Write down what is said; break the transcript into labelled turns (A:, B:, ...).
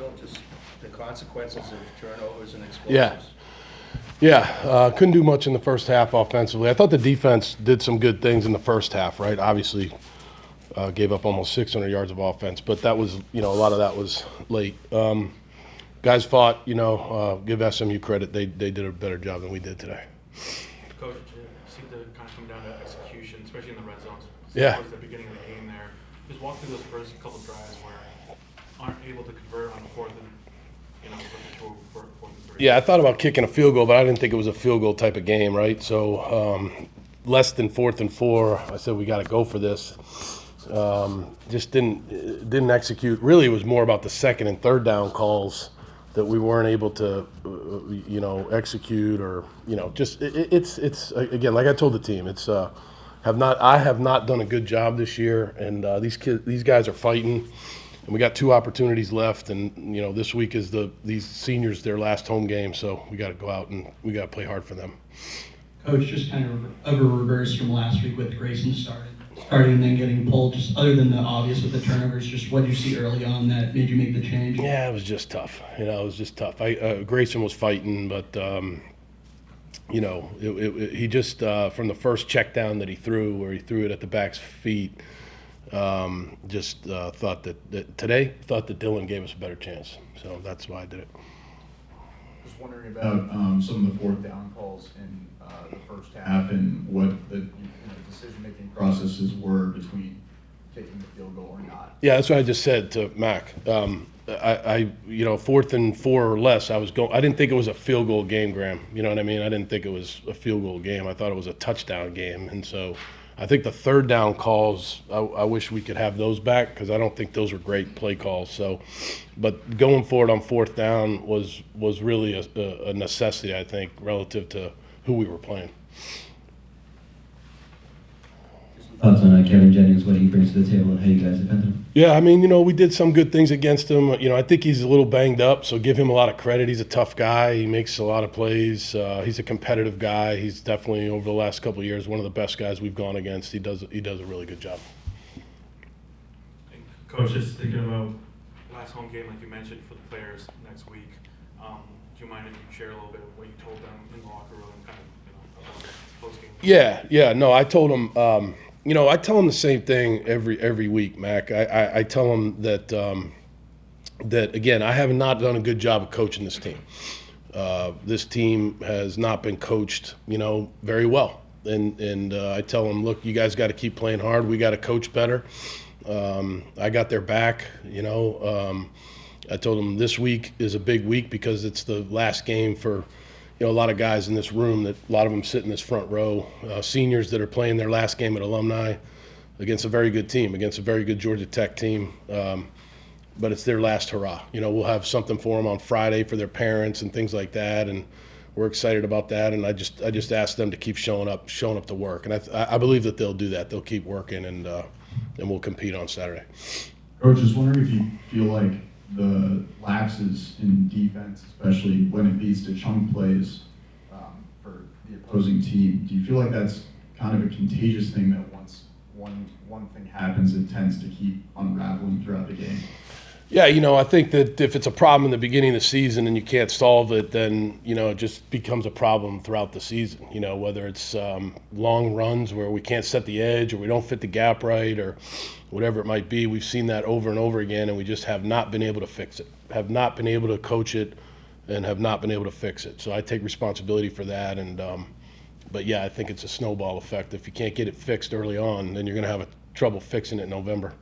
A: Bill, just the consequences of turnovers and explosives?
B: Yeah, couldn't do much in the first half offensively. I thought the defense did some good things in the first half, right? Obviously, gave up almost 600 yards of offense, but that was, a lot of that was late. Guys fought, give SMU credit. They did a better job than we did today.
C: Coach, it seemed to kind of come down to execution, especially in the red zones.
B: Yeah.
C: Towards the beginning of the game there. Just walk through those first couple drives where aren't able to convert on fourth and, fourth and three.
B: Yeah, I thought about kicking a field goal, but I didn't think it was a field goal type of game, right? So less than 4th and 4, I said we got to go for this. Just didn't execute. Really, it was more about the second and third down calls that we weren't able to, execute, or it's again, like I told the team, I have not done a good job this year, and these guys are fighting, and we got 2 opportunities left, and this week is these seniors their last home game, so we got to go out and we got to play hard for them.
D: Coach, just kind of a reverse from last week with Grayson starting and then getting pulled. Just other than the obvious with the turnovers, just what did you see early on that made you make the change?
B: Yeah, it was just tough. It was just tough. Grayson was fighting, but he just from the first check down that he threw, where he threw it at the back's feet, just thought that Dylan gave us a better chance. So that's why I did it.
E: Just wondering about some of the fourth down calls in the first half and what the decision-making processes were between taking the field goal or not.
B: Yeah, that's what I just said to Mac. I 4th and 4 or less, I didn't think it was a field goal game, Graham. You know what I mean? I didn't think it was a field goal game. I thought it was a touchdown game. And so I think the third down calls, I wish we could have those back, because I don't think those were great play calls. So, but going forward on 4th down was really a necessity, I think, relative to who we were playing.
F: Thoughts on Kevin Jennings, what he brings to the table, and how you guys defend him?
B: Yeah, I mean, we did some good things against him. I think he's a little banged up, so give him a lot of credit. He's a tough guy. He makes a lot of plays. He's a competitive guy. He's definitely, over the last couple of years, one of the best guys we've gone against. He does a really good job.
C: And Coach, just thinking about last home game, like you mentioned, for the players next week. Do you mind if you share a little bit of what you told them in the locker room, kind of, about post-game?
B: Yeah. No, I told him. I tell them the same thing every week, Mac. I tell them that again, I have not done a good job of coaching this team. This team has not been coached, very well. And I tell them, look, you guys got to keep playing hard. We got to coach better. I got their back. I told them this week is a big week because it's the last game for a lot of guys in this room, that a lot of them sit in this front row, seniors that are playing their last game at Alumni against a very good team, against a very good Georgia Tech team. But it's their last hurrah. We'll have something for them on Friday for their parents and things like that, and we're excited about that. And I just asked them to keep showing up to work, and I believe that they'll do that. They'll keep working, and we'll compete on Saturday.
E: Coach, just wondering if you feel like the lapses in defense, especially when it leads to chunk plays for the opposing team, do you feel like that's kind of a contagious thing that once one thing happens, it tends to keep unraveling throughout the game?
B: Yeah, I think that if it's a problem in the beginning of the season and you can't solve it, then, it just becomes a problem throughout the season, whether it's long runs where we can't set the edge or we don't fit the gap right or whatever it might be. We've seen that over and over again, and we just have not been able to fix it, have not been able to coach it, and have not been able to fix it. So I take responsibility for that. And but, yeah, I think it's a snowball effect. If you can't get it fixed early on, then you're going to have trouble fixing it in November.